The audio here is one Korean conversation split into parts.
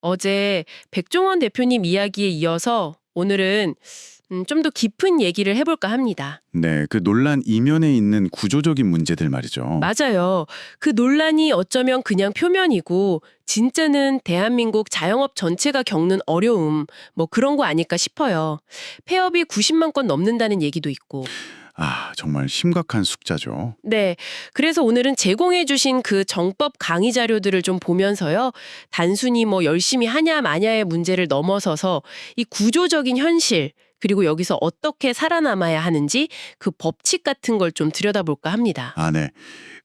어제 백종원 대표님 이야기에 이어서 오늘은 좀 더 깊은 얘기를 해볼까 합니다. 네, 그 논란 이면에 있는 구조적인 문제들 말이죠. 맞아요. 그 논란이 어쩌면 그냥 표면이고 진짜는 대한민국 자영업 전체가 겪는 어려움 뭐 그런 거 아닐까 싶어요. 폐업이 90만 건 넘는다는 얘기도 있고. 아, 정말 심각한 숫자죠. 네. 그래서 오늘은 제공해 주신 그 정법 강의 자료들을 좀 보면서요. 단순히 뭐 열심히 하냐 마냐의 문제를 넘어서서 이 구조적인 현실 그리고 여기서 어떻게 살아남아야 하는지 그 법칙 같은 걸 좀 들여다볼까 합니다. 아, 네.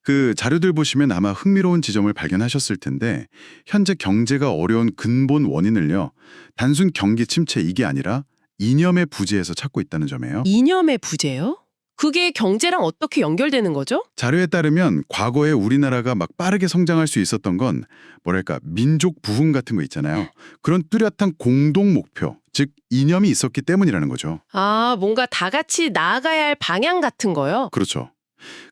그 자료들 보시면 아마 흥미로운 지점을 발견하셨을 텐데 현재 경제가 어려운 근본 원인을요. 단순 경기 침체 이게 아니라 이념의 부재에서 찾고 있다는 점이에요. 이념의 부재요? 그게 경제랑 어떻게 연결되는 거죠? 자료에 따르면 과거에 우리나라가 막 빠르게 성장할 수 있었던 건 뭐랄까 민족 부흥 같은 거 있잖아요. 그런 뚜렷한 공동 목표, 즉 이념이 있었기 때문이라는 거죠. 아, 뭔가 다 같이 나아가야 할 방향 같은 거요? 그렇죠.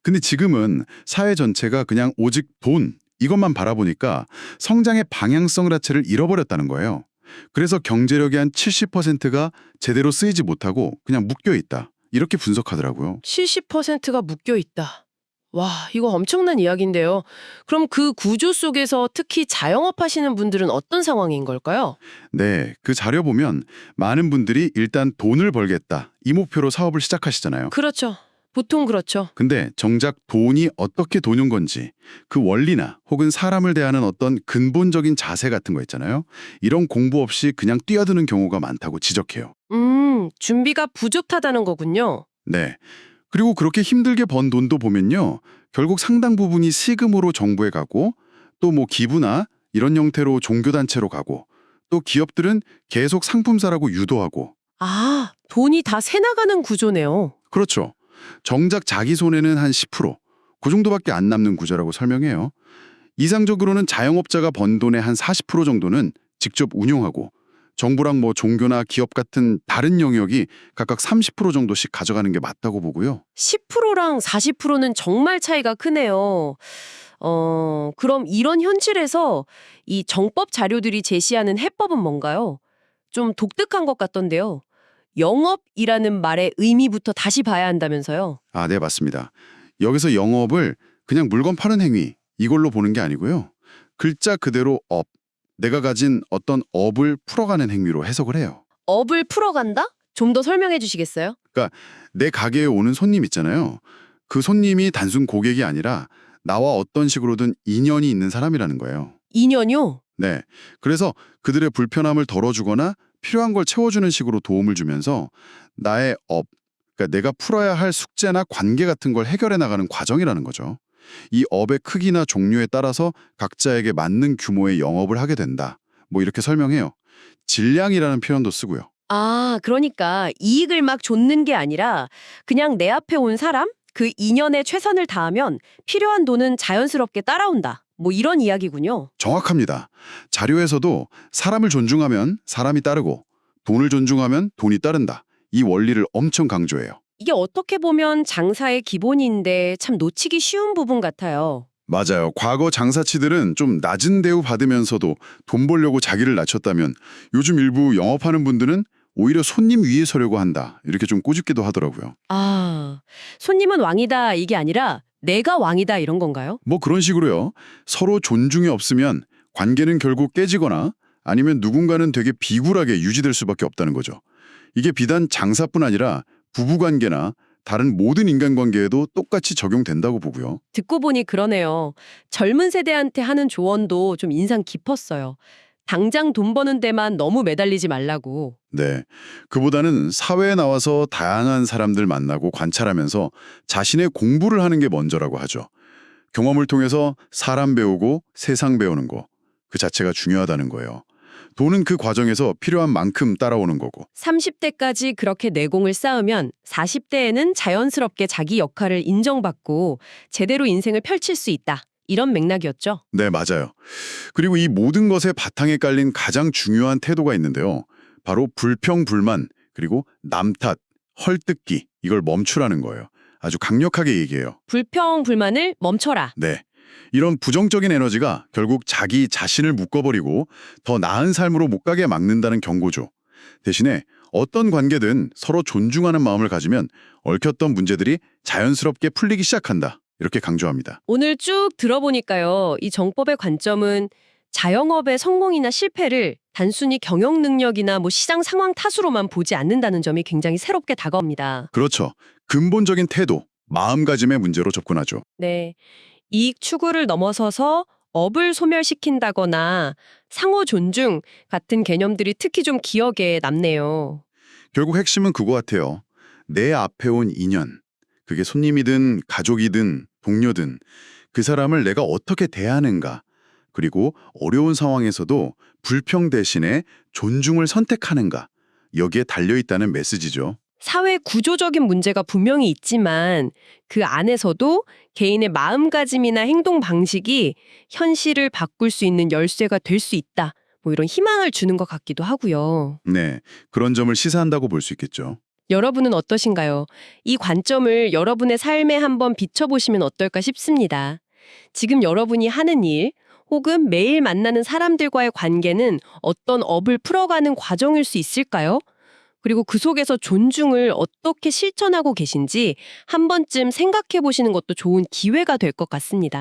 근데 지금은 사회 전체가 그냥 오직 돈 이것만 바라보니까 성장의 방향성 자체를 잃어버렸다는 거예요. 그래서 경제력의 한 70%가 제대로 쓰이지 못하고 그냥 묶여 있다. 이렇게 분석하더라고요. 70%가 묶여 있다. 와, 이거 엄청난 이야기인데요. 그럼 그 구조 속에서 특히 자영업 하시는 분들은 어떤 상황인 걸까요? 네, 그 자료 보면 많은 분들이 일단 돈을 벌겠다. 이 목표로 사업을 시작하시잖아요. 그렇죠. 보통 그렇죠. 근데 정작 돈이 어떻게 도는 건지 그 원리나 혹은 사람을 대하는 어떤 근본적인 자세 같은 거 있잖아요. 이런 공부 없이 그냥 뛰어드는 경우가 많다고 지적해요. 준비가 부족하다는 거군요. 네. 그리고 그렇게 힘들게 번 돈도 보면요. 결국 상당 부분이 세금으로 정부에 가고 또 뭐 기부나 이런 형태로 종교단체로 가고 또 기업들은 계속 상품사라고 유도하고 아, 돈이 다 새나가는 구조네요. 그렇죠. 정작 자기 손에는 한 10%, 그 정도밖에 안 남는 구조라고 설명해요. 이상적으로는 자영업자가 번 돈의 한 40% 정도는 직접 운용하고 정부랑 뭐 종교나 기업 같은 다른 영역이 각각 30% 정도씩 가져가는 게 맞다고 보고요. 10%랑 40%는 정말 차이가 크네요. 그럼 이런 현실에서 이 정법 자료들이 제시하는 해법은 뭔가요? 좀 독특한 것 같던데요. 영업이라는 말의 의미부터 다시 봐야 한다면서요. 아, 네, 맞습니다. 여기서 영업을 그냥 물건 파는 행위 이걸로 보는 게 아니고요. 글자 그대로 업, 내가 가진 어떤 업을 풀어가는 행위로 해석을 해요. 업을 풀어간다? 좀 더 설명해 주시겠어요? 그러니까 내 가게에 오는 손님 있잖아요. 그 손님이 단순 고객이 아니라 나와 어떤 식으로든 인연이 있는 사람이라는 거예요. 인연요? 네. 그래서 그들의 불편함을 덜어주거나 필요한 걸 채워주는 식으로 도움을 주면서 나의 업, 그러니까 내가 풀어야 할 숙제나 관계 같은 걸 해결해 나가는 과정이라는 거죠. 이 업의 크기나 종류에 따라서 각자에게 맞는 규모의 영업을 하게 된다. 뭐 이렇게 설명해요. 질량이라는 표현도 쓰고요. 아, 그러니까 이익을 막 좇는 게 아니라 그냥 내 앞에 온 사람? 그 인연에 최선을 다하면 필요한 돈은 자연스럽게 따라온다. 뭐 이런 이야기군요. 정확합니다. 자료에서도 사람을 존중하면 사람이 따르고 돈을 존중하면 돈이 따른다. 이 원리를 엄청 강조해요. 이게 어떻게 보면 장사의 기본인데 참 놓치기 쉬운 부분 같아요. 맞아요. 과거 장사치들은 좀 낮은 대우 받으면서도 돈 벌려고 자기를 낮췄다면 요즘 일부 영업하는 분들은 오히려 손님 위에 서려고 한다. 이렇게 좀 꼬집기도 하더라고요. 아, 손님은 왕이다 이게 아니라 내가 왕이다 이런 건가요? 뭐 그런 식으로요. 서로 존중이 없으면 관계는 결국 깨지거나 아니면 누군가는 되게 비굴하게 유지될 수밖에 없다는 거죠. 이게 비단 장사뿐 아니라 부부관계나 다른 모든 인간관계에도 똑같이 적용된다고 보고요. 듣고 보니 그러네요. 젊은 세대한테 하는 조언도 좀 인상 깊었어요. 당장 돈 버는 데만 너무 매달리지 말라고. 네. 그보다는 사회에 나와서 다양한 사람들 만나고 관찰하면서 자신의 공부를 하는 게 먼저라고 하죠. 경험을 통해서 사람 배우고 세상 배우는 거. 그 자체가 중요하다는 거예요. 돈은 그 과정에서 필요한 만큼 따라오는 거고. 30대까지 그렇게 내공을 쌓으면 40대에는 자연스럽게 자기 역할을 인정받고 제대로 인생을 펼칠 수 있다. 이런 맥락이었죠. 네, 맞아요. 그리고 이 모든 것의 바탕에 깔린 가장 중요한 태도가 있는데요. 바로 불평, 불만, 그리고 남 탓, 헐뜯기, 이걸 멈추라는 거예요. 아주 강력하게 얘기해요. 불평, 불만을 멈춰라. 네. 이런 부정적인 에너지가 결국 자기 자신을 묶어버리고 더 나은 삶으로 못 가게 막는다는 경고죠. 대신에 어떤 관계든 서로 존중하는 마음을 가지면 얽혔던 문제들이 자연스럽게 풀리기 시작한다. 이렇게 강조합니다. 오늘 쭉 들어보니까요. 이 정법의 관점은 자영업의 성공이나 실패를 단순히 경영 능력이나 시장 상황 탓으로만 보지 않는다는 점이 굉장히 새롭게 다가옵니다. 그렇죠. 근본적인 태도, 마음가짐의 문제로 접근하죠. 네. 이익 추구를 넘어서서 업을 소멸시킨다거나 상호 존중 같은 개념들이 특히 좀 기억에 남네요. 결국 핵심은 그거 같아요. 내 앞에 온 인연, 그게 손님이든 가족이든 동료든 그 사람을 내가 어떻게 대하는가, 그리고 어려운 상황에서도 불평 대신에 존중을 선택하는가, 여기에 달려있다는 메시지죠. 사회 구조적인 문제가 분명히 있지만 그 안에서도 개인의 마음가짐이나 행동 방식이 현실을 바꿀 수 있는 열쇠가 될 수 있다. 이런 희망을 주는 것 같기도 하고요. 네, 그런 점을 시사한다고 볼 수 있겠죠. 여러분은 어떠신가요? 이 관점을 여러분의 삶에 한번 비춰보시면 어떨까 싶습니다. 지금 여러분이 하는 일, 혹은 매일 만나는 사람들과의 관계는 어떤 업을 풀어가는 과정일 수 있을까요? 그리고 그 속에서 존중을 어떻게 실천하고 계신지 한 번쯤 생각해 보시는 것도 좋은 기회가 될 것 같습니다.